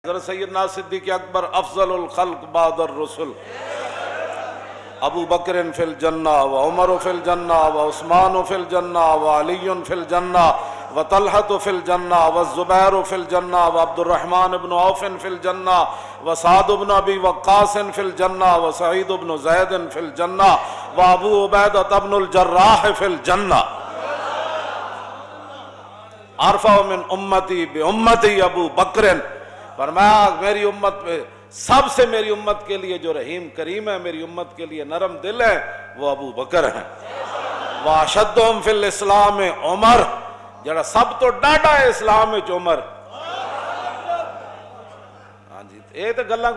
حضرت سیدنا صدیق اکبر افضل الخلق بعد الرسل، ابو بکر فی الجنہ و عمر فی الجنہ و عثمان فی الجنہ و علی فی الجنہ و طلحۃ فی الجنہ و الزبیر فی الجنہ و عبد الرحمن بن عوف فی الجنہ و سعد بن ابی وقاص فی الجنہ و سعید بن زید فی الجنہ و ابو عبیدہ بن الجراح فی الجنہ۔ ارفع من امتی بامتی ابو بکر، فرمایا میری امت پہ سب سے میری امت کے لیے جو رحیم کریم ہے، میری امت کے لیے نرم دل ہے، وہ ابو بکر ہیں۔ واشدہم فی الاسلام عمر، جڑا سب تو ڈاڈا ہے اسلام وچ عمر۔ ہاں جی، یہ تو گلاں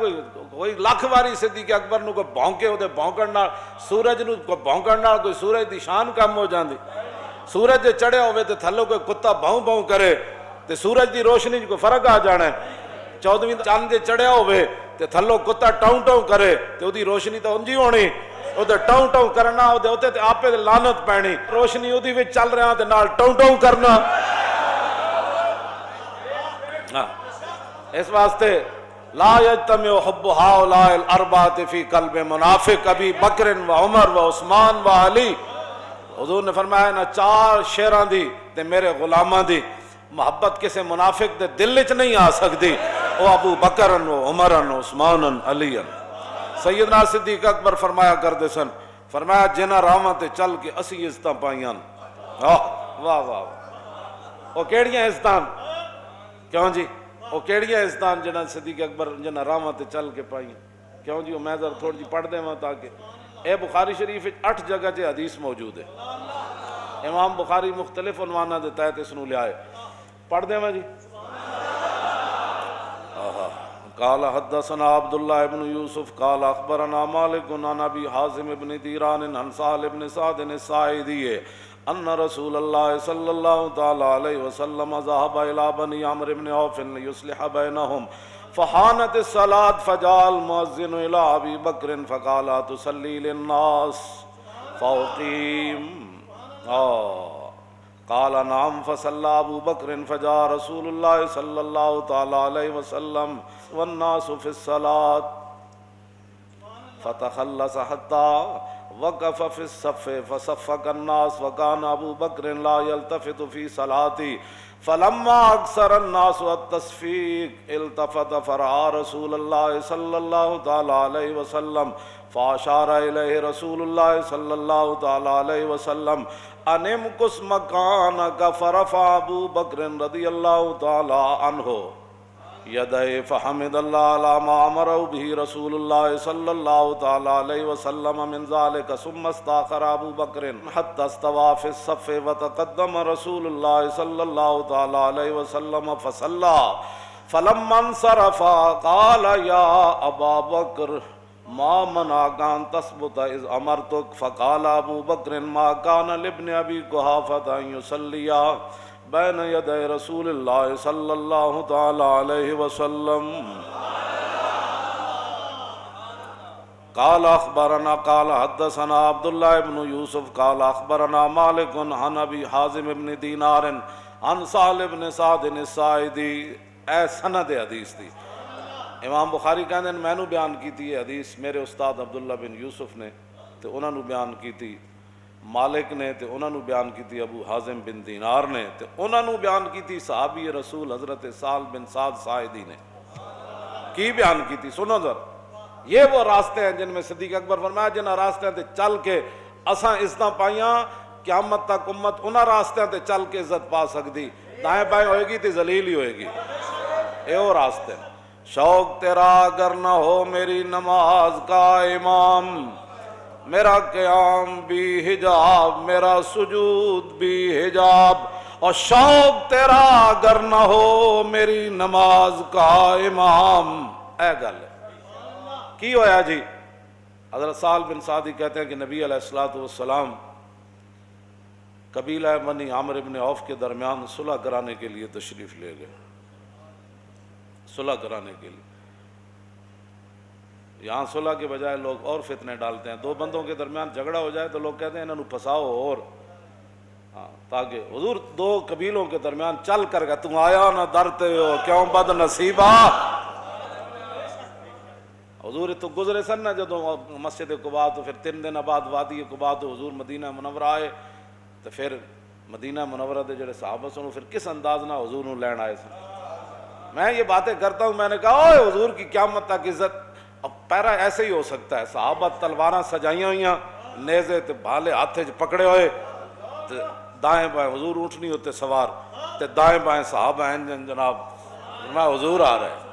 کوئی لاکھ واری صدیق اکبر نو کوئی بھونکے او دے بھونکن نال، سورج نو کوئی بھونکن نال کوئی سورج دی شان کم ہو جاندی۔ سورج جے چڑھیا ہوئے تے تھلو کوئی کتا بھوں بھوں کرے تے سورج دی روشنی کوئی فرق آ جانا ہے۔ 14ویں چاند جے چڑھیا ہوئے تے تھلو کتا ٹاؤں ٹاؤں کرے تے او دی روشنی تو انجی ہونی، او دے ٹاؤں ٹاؤں کرنا، او دے اوتے تے آپے لعنت پینی، روشنی او دی وچ چل رہا تے نال ٹاؤں ٹاؤں کرنا۔ اس واسطے لا یجتمع حب ہؤلاء الاربعۃ فی قلب منافق ابی بکر و عمر و عثمان و علی۔ حضور نے فرمایا نا چار شیراں دی تے میرے غلاماں دی محبت کسے منافق دے دل وچ نہیں آ سکتی، او ابو بکر و عمر و عثمان علی۔ سیدنا صدیق اکبر فرمایا کرتے سن، فرمایا جنہاں راواں تے چل کے اسی عزتاں پائیاں، واہ واہ واہ، او کیڑیاں عزتاں؟ کیوں جی او کیڑیاں عزتاں جنہاں صدیق اکبر جنہاں راواں تے چل کے پائیاں؟ کیوں جی میں ذرا تھوڑی جی پڑھ دیواں تاکہ اے بخاری شریف 8 جگہ تے حدیث موجود ہے۔ امام بخاری مختلف عنواناں دے تحت اس نو لے آئے، پڑھ دیواں جی۔ قال حدثنا عبد الله بن يوسف قال اخبرنا مالك عن ابي حازم بن ديران عن سهل بن سعد الساعدي ان رسول الله صلى الله تعالى عليه وسلم ذهب الى بني عمرو بن عوف ليصلح بينهم فحانت الصلاة فجاء المؤذن الى ابي بكر فقال تصلي للناس فاقيم قال نعم فصلى ابو بكر فجاء رسول الله صلى الله تعالى عليه وسلم والناس في الصلاة فتخلص حتى وقف في الصف فصفق الناس وكان ابو بكر لا يلتفت في صلاته فلما اكثر الناس التصفيق التفت فرأى رسول الله صلى الله تعالى عليه وسلم فاشار الیہ رسول اللہ صلی اللہ تعالی علیہ وسلم ان امکث مکانک فرفع ابو بکر رضی اللہ تعالی عنہ یدہ فحمد اللہ علی ما امرہ بہ رسول اللہ صلی اللہ تعالی علیہ وسلم من ذلك ثم استاخر ابو بکر حتی استوى فی الصف وتقدم رسول اللہ صلی اللہ تعالی علیہ وسلم فصلى فلما انصرف قال یا ابا بکر ما منعك ان تثبت اذ امرتك فقال ابو بکر ما كان لابن ابي قحافة ان يصلي بين يدي رسول الله صلى الله تعالى عليه وسلم قال اخبرنا قال حدثنا عبد الله بن يوسف قال اخبرنا مالك عن ابي حازم بن دينار عن سهل بن سعد الساعدي۔ اے سند حدیث دی امام بخاری کہندے میں نو بیان کیتی ہے حدیث میرے استاد عبداللہ بن یوسف نے تے انہاں نو بیان کیتی مالک نے تے انہاں نو بیان کیتی ابو حازم بن دینار نے تے انہاں نو بیان کیتی صحابی رسول حضرت سہل بن سعد ساعدی نے۔ کی بیان کیتی سنو ذرا، یہ وہ راستے ہیں جن میں صدیق اکبر فرمایا جنہاں راستیاں تے چل کے اساں عزتاں پائیاں، قیامت تک امت انہاں راستیاں تے چل کے عزت پا سکتی، دائیں بائیں ہوئے گی تے ذلیل ہی ہوئے گی۔ اے وہ راستے ہیں۔ شوق تیرا اگر نہ ہو میری نماز کا امام، میرا قیام بھی حجاب میرا سجود بھی حجاب، اور شوق تیرا اگر نہ ہو میری نماز کا امام۔ اے گل کی ہویا جی؟ حضرت سہل بن سعدی کہتے ہیں کہ نبی علیہ السلام قبیلہ بنی عمرو بن عوف کے درمیان صلح کرانے کے لیے تشریف لے گئے، صلح کرانے کے لیے۔ یہاں صلح کے بجائے لوگ اور فتنے ڈالتے ہیں، دو بندوں کے درمیان جھگڑا ہو جائے تو لوگ کہتے ہیں انہوں پھنساؤ اور تاکہ حضور دو قبیلوں کے درمیان چل کر گیا، تم آیا نہ ڈرتے ہو کیوں بد نصیبہ، حضور تو گزرے سن نہ جدوں مسجد قباء تو پھر 3 دن بعد وادی قباء تو حضور مدینہ منورہ آئے، تو پھر مدینہ منورہ دے جڑے صحابہ سن پھر کس انداز نہ حضور نو لین آئے سن۔ میں یہ باتیں کرتا ہوں، میں نے کہا اوے حضور کی قیامت تک عزت، اب پیرا ایسے ہی ہو سکتا ہے، صحابہ تلواراں سجائیاں ہوئیاں، نیزے تے بھالے ہاتھ وچ پکڑے ہوئے، تے دائیں بائیں حضور اونٹنی ہوتے سوار، تے دائیں بائیں صحابہ ہیں جناب، میں حضور آ رہا ہے۔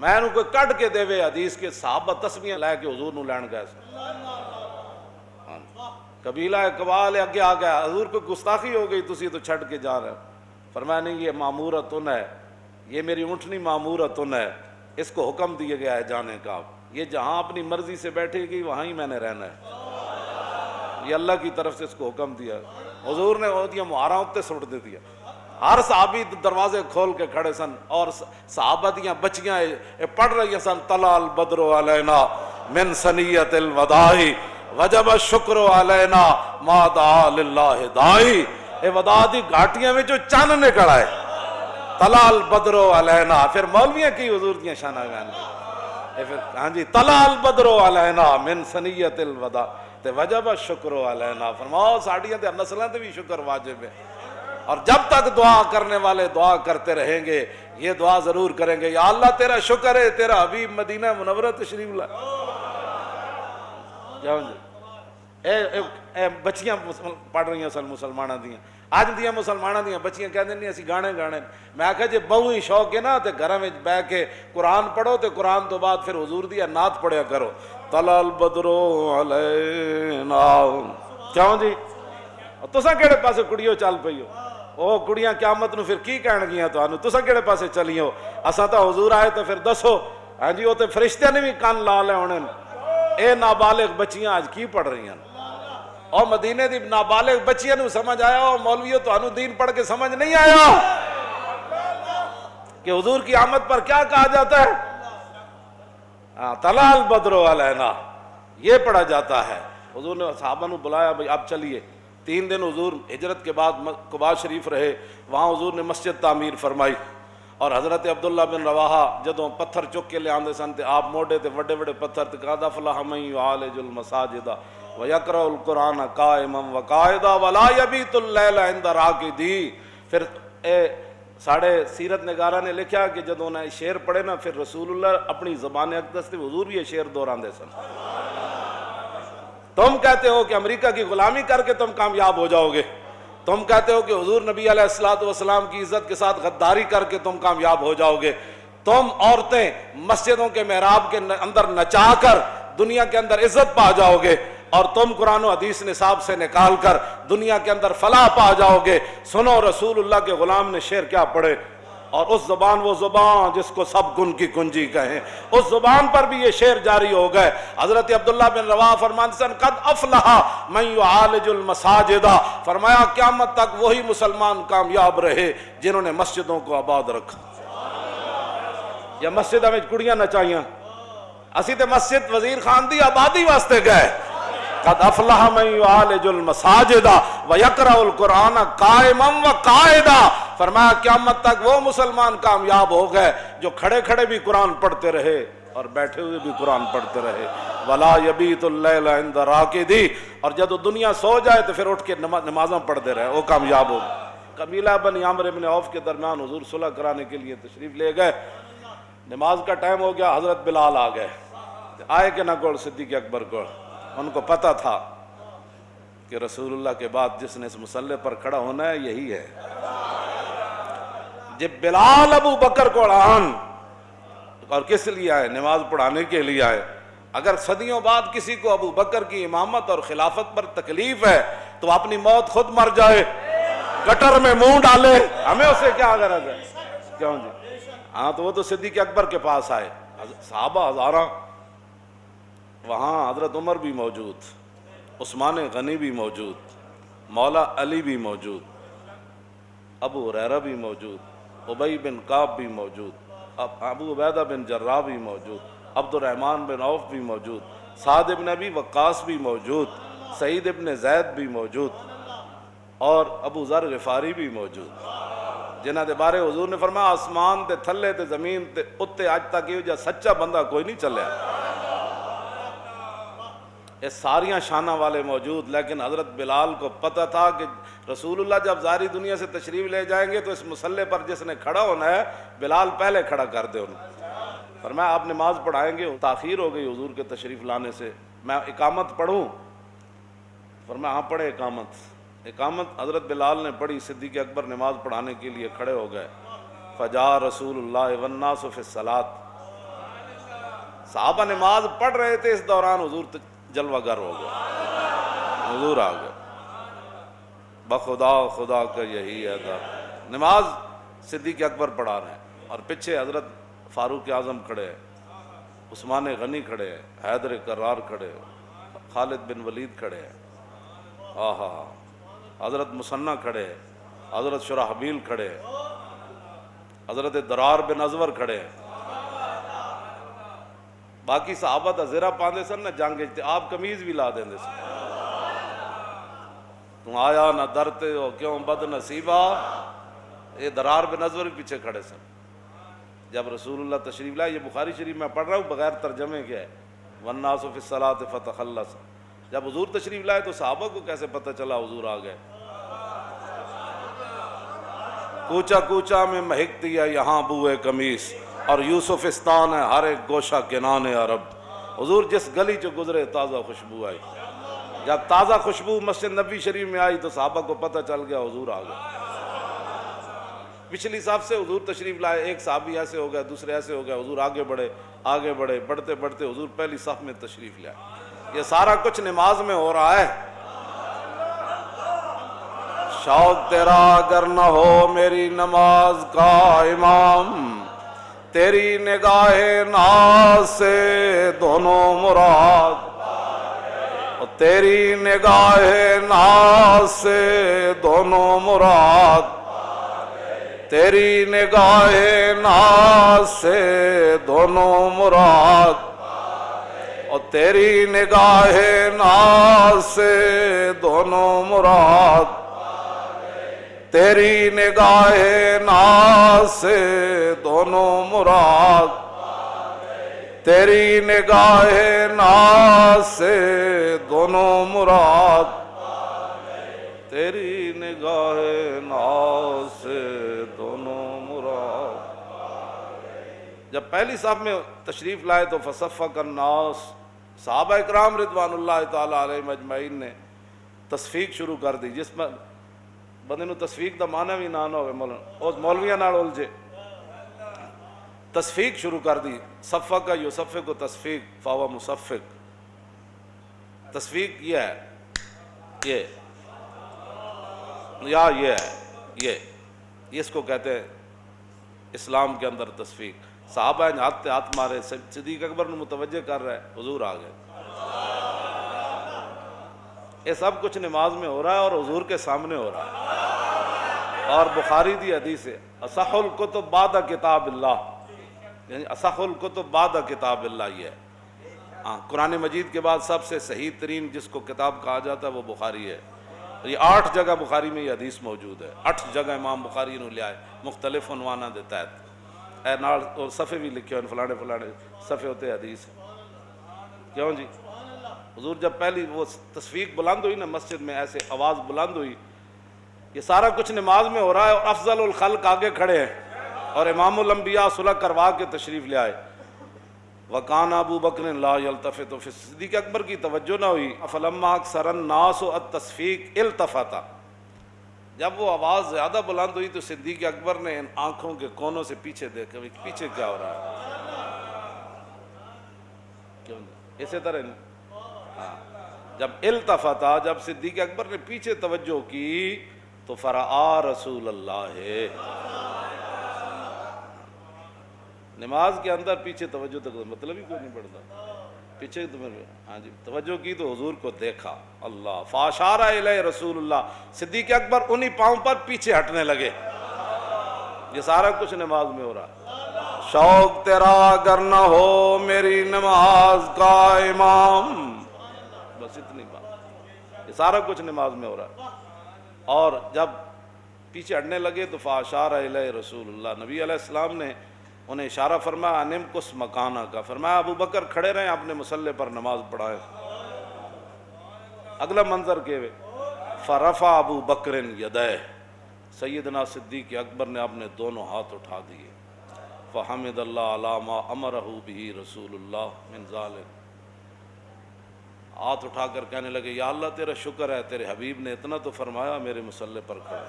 میں انہوں کوئی کٹ کے دے وے حدیث کے صحابہ تسمیاں لے کے حضور نو لین گئے سن، قبیلہ قبال اگے آ گیا، حضور کو گستاخی ہو گئی، تسی تو چھڑ کے جا رہے ہو۔ فرمایا نہیں، یہ معمورتن ہے، یہ میری اونٹنی معمورتن ہے، اس کو حکم دیا گیا ہے جانے کا، یہ جہاں اپنی مرضی سے بیٹھے گی وہاں ہی میں نے رہنا ہے، یہ اللہ کی طرف سے اس کو حکم دیا۔ حضور نے وہ دیا مہاراں اتے سٹ دے دیا، ہر صحابی دروازے کھول کے کھڑے سن، اور صحابہ دیاں بچیاں پڑھ رہی سن، طلع البدر علینا من ثنیۃ الوداع وجب الشکر علینا ما دعا للہ داعی۔ اے وداع دی گھاٹیاں میں جو چند نکل آئے، طلع البدر علینا، پھر مولویاں کی حضور دیاں شانہ بیان کی، پھر ہاں جی طلع البدر علینا من ثنیۃ الوداع تے وجب الشکر علینا، فرماؤ ساڑیاں تے نسلاں تے بھی شکر واجب ہے۔ اور جب تک دعا کرنے والے دعا کرتے رہیں گے، یہ دعا ضرور کریں گے، یا اللہ تیرا شکر ہے تیرا حبیب مدینہ منورہ تشریف لائے۔ جاؤ جی، اے بچیاں پڑھ رہی ہیں سن مسلمانہ دیاں، آج دیاں مسلمانہ دیاں بچیاں کہہ دیں نہیں اسی گانے گانے، میں آکھا جی بہو ہی شوق ہے نا تے گھراں وچ بیٹھ کے قرآن پڑھو، تے قرآن تو بعد پھر حضور دی نعت پڑھیا کرو، طلع البدر علینا۔ کیوں جی تساں کیڑے پاسے کڑیو چل پئی ہو؟ او کڑیاں قیامت نو پھر کی کہن گیاں تانوں، تساں کیڑے پاسے چلی ہو؟ اساں تو حضور آئے تو پھر دسو، ہاں جی وہ تے فرشتیاں نے بھی کان لا لے ہونے، اے نابالغ بچیاں آج کی پڑھ رہی ہیں؟ اور مدینے دی نابالغ بچیاں نو سمجھ آیا، اور مولویوں تانوں دین پڑھ کے سمجھ نہیں آیا کہ حضور کی آمد پر کیا کہا جاتا ہے؟ طلع البدر علینا، یہ پڑھا جاتا ہے۔ حضور نے صحابہ نو بلایا، بھئی آپ چلیے۔ 3 دن حضور ہجرت کے بعد قباء شریف رہے، وہاں حضور نے مسجد تعمیر فرمائی، اور حضرت عبداللہ بن رواحہ جدوں پتھر چک کے لے آندے سن تے آپ موڈے تے وڈے وڈے پتھر تے قد افلح من یعالج المساجد ویقرأ القرآن قائما وقاعدا ولا یبیت اللیل عند راقدی۔ پھر ساڑھے سیرت نگارہ نے لکھا کہ جدوں نے شعر پڑھے نا، پھر رسول اللہ اپنی زبان اقدس سے حضور بھی یہ شعر دہراندے سن۔ تم کہتے ہو کہ امریکہ کی غلامی کر کے تم کامیاب ہو جاؤ گے، تم کہتے ہو کہ حضور نبی علیہ السلام کی عزت کے ساتھ غداری کر کے تم کامیاب ہو جاؤ گے، تم عورتیں مسجدوں کے محراب کے اندر نچا کر دنیا کے اندر عزت پا جاؤ گے، اور تم قرآن و حدیث نصاب سے نکال کر دنیا کے اندر فلاح پا جاؤ گے۔ سنو رسول اللہ کے غلام نے شعر کیا پڑھے، اور اس زبان، وہ زبان جس کو سب گن کی کنجی کہیں، اس زبان پر بھی یہ شعر جاری ہو گئے۔ حضرت عبداللہ بن رواحہ فرماتے سن قد افلح من یعالج المساجد، فرمایا قیامت تک وہی مسلمان کامیاب رہے جنہوں نے مسجدوں کو آباد رکھا۔ یا مسجدوں میں کڑیاں نچائیاں، اسی تے مسجد وزیر خان دی آبادی واسطے گئے۔ قد افلح من یعالج المساجد ویقرأ القرآن قائما وقاعدا، فرمایا قیامت تک وہ مسلمان کامیاب ہو گئے جو کھڑے کھڑے بھی قرآن پڑھتے رہے اور بیٹھے ہوئے بھی قرآن پڑھتے رہے۔ ولا یبیت اللیل عند راقدی، اور جب دنیا سو جائے تو پھر اٹھ کے نمازاں پڑھتے رہے، وہ کامیاب ہو گئے۔ قبیلہ بنی عامر بن عوف کے درمیان حضور صلح کرانے کے لیے تشریف لے گئے، نماز کا ٹائم ہو گیا، حضرت بلال آ گئے، آئے کہ نہ گوڑ صدیق اکبر کو، ان کو پتہ تھا کہ رسول اللہ کے بعد جس نے اس مصلی پر کھڑا ہونا ہے یہی ہے۔ جب بلال ابو بکر کو آن، اور کس لیے آئے؟ نماز پڑھانے کے لیے آئے۔ اگر صدیوں بعد کسی کو ابو بکر کی امامت اور خلافت پر تکلیف ہے تو اپنی موت خود مر جائے، گٹر میں منہ ڈالے، ہمیں اسے کیا غرض ہے؟ کیوں جی؟ ہاں تو وہ تو صدیق اکبر کے پاس آئے، صحابہ ہزاراں، وہاں حضرت عمر بھی موجود، عثمان غنی بھی موجود، مولا علی بھی موجود، ابو ہریرہ بھی موجود، ابی بن کعب بھی موجود، ابو عبیدہ بن جراح بھی موجود، عبد الرحمن بن عوف بھی موجود، سعد بن ابی وقاص بھی موجود، سعید بن زید بھی موجود، اور ابو ذر غفاری بھی موجود۔ جنہاں دے بارے حضور نے فرمایا آسمان تے تھلے تے زمین تے اتے اج تک یہ جا سچا بندہ کوئی نہیں چلیا. یہ ساریاں شانہ والے موجود، لیکن حضرت بلال کو پتہ تھا کہ رسول اللہ جب ظاہری دنیا سے تشریف لے جائیں گے تو اس مسلح پر جس نے کھڑا ہونا ہے بلال پہلے کھڑا کر دے انہیں. فرمایا آپ نماز پڑھائیں گے؟ تاخیر ہو گئی حضور کے تشریف لانے سے، میں اقامت پڑھوں؟ فرمایا ہاں پڑھے اقامت. اقامت حضرت بلال نے پڑھی، صدیق اکبر نماز پڑھانے کے لیے کھڑے ہو گئے. فجاء رسول اللہ والناس فی الصلاۃ. صحابہ نماز پڑھ رہے تھے، اس دوران حضور جلوہ گر ہو گئے، حضور آ گئے. بخدا خدا کا یہی ہے تھا. نماز صدیق اکبر پڑھا رہے ہیں اور پیچھے حضرت فاروق اعظم کھڑے ہیں، عثمان غنی کھڑے ہیں، حیدر کرار کھڑے ہیں، خالد بن ولید کھڑے ہیں، حضرت مسنہ کھڑے ہیں، حضرت شرحبیل کھڑے ہیں، حضرت درار بن ازور کھڑے ہیں. باقی صحابہ تا زیرہ پاندے سن نہ جنگ اجتے، آپ کمیز بھی لا دیندے سن. تم آیا نہ درتے ہو کیوں بد نصیبہ، یہ درار بن ازور بھی پیچھے کھڑے سن. جب رسول اللہ تشریف لائے، یہ بخاری شریف میں پڑھ رہا ہوں بغیر ترجمے کے ہے، والناس فی الصلاۃ فتخلص. جب حضور تشریف لائے تو صحابہ کو کیسے پتہ چلا حضور آ گئے؟ کوچا کوچا میں مہکتی ہے یہاں بوئے قمیص، اور یوسفستان ہے ہر ایک گوشہ کنان عرب. حضور جس گلی چو گزرے تازہ خوشبو آئی. جب تازہ خوشبو مسجد نبی شریف میں آئی تو صحابہ کو پتہ چل گیا حضور آ گئے. پچھلی صف سے حضور تشریف لائے، ایک صحابی ایسے ہو گیا، دوسرے ایسے ہو گیا، حضور آگے بڑھے آگے بڑھے، بڑھتے بڑھتے حضور پہلی صف میں تشریف لائے. یہ سارا کچھ نماز میں ہو رہا ہے. شوق تیرا اگر نہ ہو میری نماز کا امام، تیری نگاہ ناز سے دونوں مراد، تیری نگاہ ناز سے دونوں مراد، تیری نگاہ ناز سے دونوں مراد، اور تیری نگاہ ناز سے دونوں مراد، تیری نگاہ ناز سے دونوں مراد، تیری نگاہ ناز سے دونوں مراد، تیری نگاہ ناز سے دونوں مراد. جب پہلی صف میں تشریف لائے تو فصفق الناس، صحابہ اکرام رضوان اللہ تعالی علیہم اجمعین نے تصفیق شروع کر دی. جس میں بندے نو تصفیق دا معنی بھی نہ ہوئے، اس مولویاں نال الجھے، تصفیق شروع کر دی. صفق کا یصفق و تصفیق فاو مصفق. تصفیق یہ ہے، یہ یا یہ ہے، یہ اس کو کہتے ہیں اسلام کے اندر تصفیق. صحابہ نے ہاتھ ہاتھ مارے، صدیق اکبر نے متوجہ کر رہے، حضور آ گئے. یہ سب کچھ نماز میں ہو رہا ہے اور حضور کے سامنے ہو رہا ہے. اور بخاری دی حدیث ہے اصح الکتب بعد کتاب اللہ، یعنی اصح الکتب بعد کتاب اللہ. یہ ہے قرآن مجید کے بعد سب سے صحیح ترین جس کو کتاب کہا جاتا ہے وہ بخاری ہے. یہ 8 جگہ بخاری میں یہ حدیث موجود ہے، 8 جگہ امام بخاری نے لیا ہے مختلف عنوانہ دیتا ہے. اے نال اور صفحے بھی لکھے ہوئے، فلانے فلانے صفحے ہوتے حدیث. کیوں جی؟ حضور جب پہلی وہ تصفیق بلند ہوئی نا مسجد میں، ایسے آواز بلند ہوئی، یہ سارا کچھ نماز میں ہو رہا ہے اور افضل الخلق آگے کھڑے ہیں اور امام الانبیاء صلح کروا کے تشریف لے آئے. وَقَانَ ابو بکر لا يلتفت. پھر صدیق اکبر کی توجہ نہ ہوئی. فَلَمَّا أَكْثَرَ النَّاسُ التَّصْفِيقَ التفت. جب وہ آواز زیادہ بلند ہوئی تو صدیق اکبر نے ان آنکھوں کے کونوں سے پیچھے دیکھا، پیچھے کیا ہو رہا ہے. کیوں اسی طرح جب التفتا، جب صدیق اکبر نے پیچھے توجہ کی تو فرآ رسول اللہ. نماز کے اندر پیچھے توجہ تک مطلب ہی کوئی نہیں پڑتا. پیچھے ہاں جی توجہ کی تو حضور کو دیکھا. اللہ فاشار الیہ رسول اللہ. صدیق اکبر انہی پاؤں پر پیچھے ہٹنے لگے. یہ سارا کچھ نماز میں ہو رہا ہے. شوق تیرا اگر نہ ہو میری نماز کا امام، بس اتنی بات. یہ سارا کچھ نماز میں ہو رہا ہے. اور جب پیچھے ہٹنے لگے تو فاشار الیہ رسول اللہ، نبی علیہ السلام نے انہیں اشارہ فرمایا انم کس مکانہ کا، فرمایا ابو بکر کھڑے رہیں اپنے مصلی پر نماز پڑھائیں۔ اگلا منظر کے فرفع ابو بکر یدیہ، سیدنا صدیق اکبر نے اپنے دونوں ہاتھ اٹھا دیے، فحمد اللہ علی ما امرہ بہ رسول اللہ من ذالک، ہاتھ اٹھا کر کہنے لگے یا اللہ تیرا شکر ہے تیرے حبیب نے اتنا تو فرمایا میرے مصلی پر کھڑا،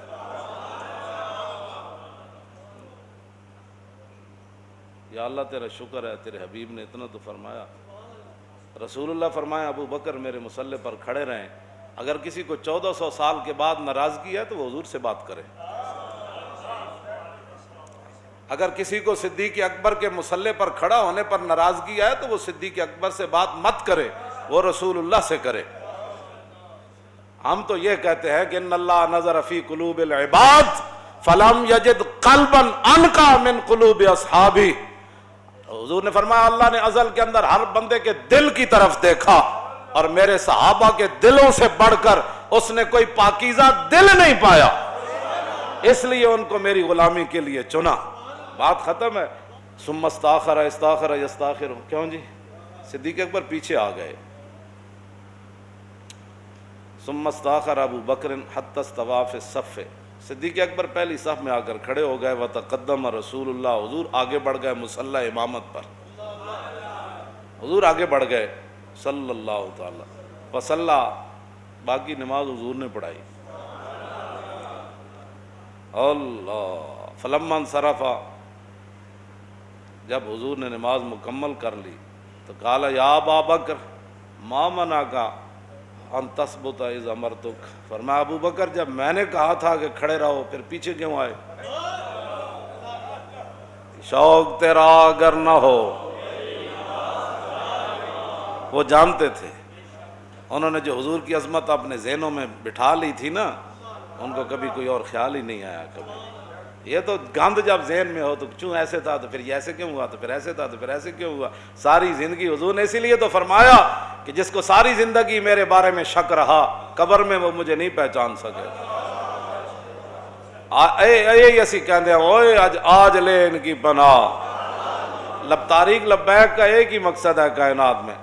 یا اللہ تیرا شکر ہے تیرے حبیب نے اتنا تو فرمایا۔ رسول اللہ فرمایا ابو بکر میرے مصلی پر کھڑے رہیں، اگر کسی کو 1400 سال کے بعد ناراضگی ہے تو وہ حضور سے بات کرے، اگر کسی کو صدیق اکبر کے مصلی پر کھڑا ہونے پر ناراضگی ہے تو وہ صدیق اکبر سے بات مت کرے، وہ رسول اللہ سے کرے۔ ہم تو یہ کہتے ہیں کہ ان اللہ نظر فی قلوب العباد فلم یجد قلبا انقی من قلوب اصحابہ، حضور نے فرمایا اللہ نے ازل کے اندر ہر بندے کے دل کی طرف دیکھا اور میرے صحابہ کے دلوں سے بڑھ کر اس نے کوئی پاکیزہ دل نہیں پایا، اس لیے ان کو میری غلامی کے لیے چنا۔ بات ختم ہے۔ ثم استاخر استاخر یستاخر، کیوں جی؟ صدیق اکبر پیچھے آ گئے۔ ثم استاخر ابو بکر حتی استوى فی الصف، صدیق اکبر پہلی صف میں آ کر کھڑے ہو گئے، وتقدم رسول اللہ، حضور آگے بڑھ گئے مصلی امامت پر، حضور آگے بڑھ گئے صلی اللہ تعالی وصلی، باقی نماز حضور نے پڑھائی۔ اللہ فلما انصرف، جب حضور نے نماز مکمل کر لی تو قال یا ابا بکر ما منعک ان تثبت اذ امرتک، فرمایا ابو بکر جب میں نے کہا تھا کہ کھڑے رہو پھر پیچھے کیوں آئے؟ شوق تیرا اگر نہ ہو، وہ جانتے تھے، انہوں نے جو حضور کی عظمت اپنے ذہنوں میں بٹھا لی تھی نا، ان کو کبھی کوئی اور خیال ہی نہیں آیا کبھی۔ یہ تو گند جب ذہن میں ہو تو کیوں ایسے تھا تو پھر یہ ایسے کیوں ہوا، تو پھر ایسے تھا تو پھر ایسے کیوں ہوا، ساری زندگی حضور نے اسی لیے تو فرمایا کہ جس کو ساری زندگی میرے بارے میں شک رہا قبر میں وہ مجھے نہیں پہچان سکے۔ اے اسی کہندے ہیں اوئے آج لے ان کی پناہ، تاریخ لبیک کا ایک ہی مقصد ہے کائنات میں،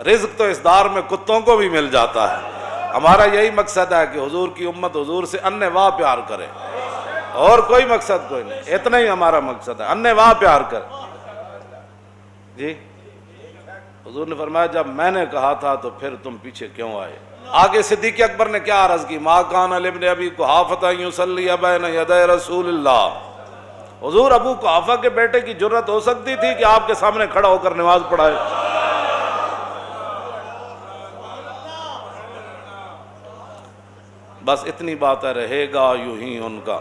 رزق تو اس دار میں کتوں کو بھی مل جاتا ہے، ہمارا یہی مقصد ہے کہ حضور کی امت حضور سے انِ واہ پیار کرے، اور کوئی مقصد کوئی نہیں، اتنا ہی ہمارا مقصد ہے، انِ واہ پیار کر۔ جی حضور نے فرمایا جب میں نے کہا تھا تو پھر تم پیچھے کیوں آئے؟ آگے صدیق اکبر نے کیا عرض کی، ما کان لابن ابی قحافہ یصلی بین یدی رسول اللہ، حضور ابو قحافہ کے بیٹے کی جرت ہو سکتی تھی کہ آپ کے سامنے کھڑا ہو کر نماز پڑھائے؟ بس اتنی بات ہے، رہے گا یوں ہی ان کا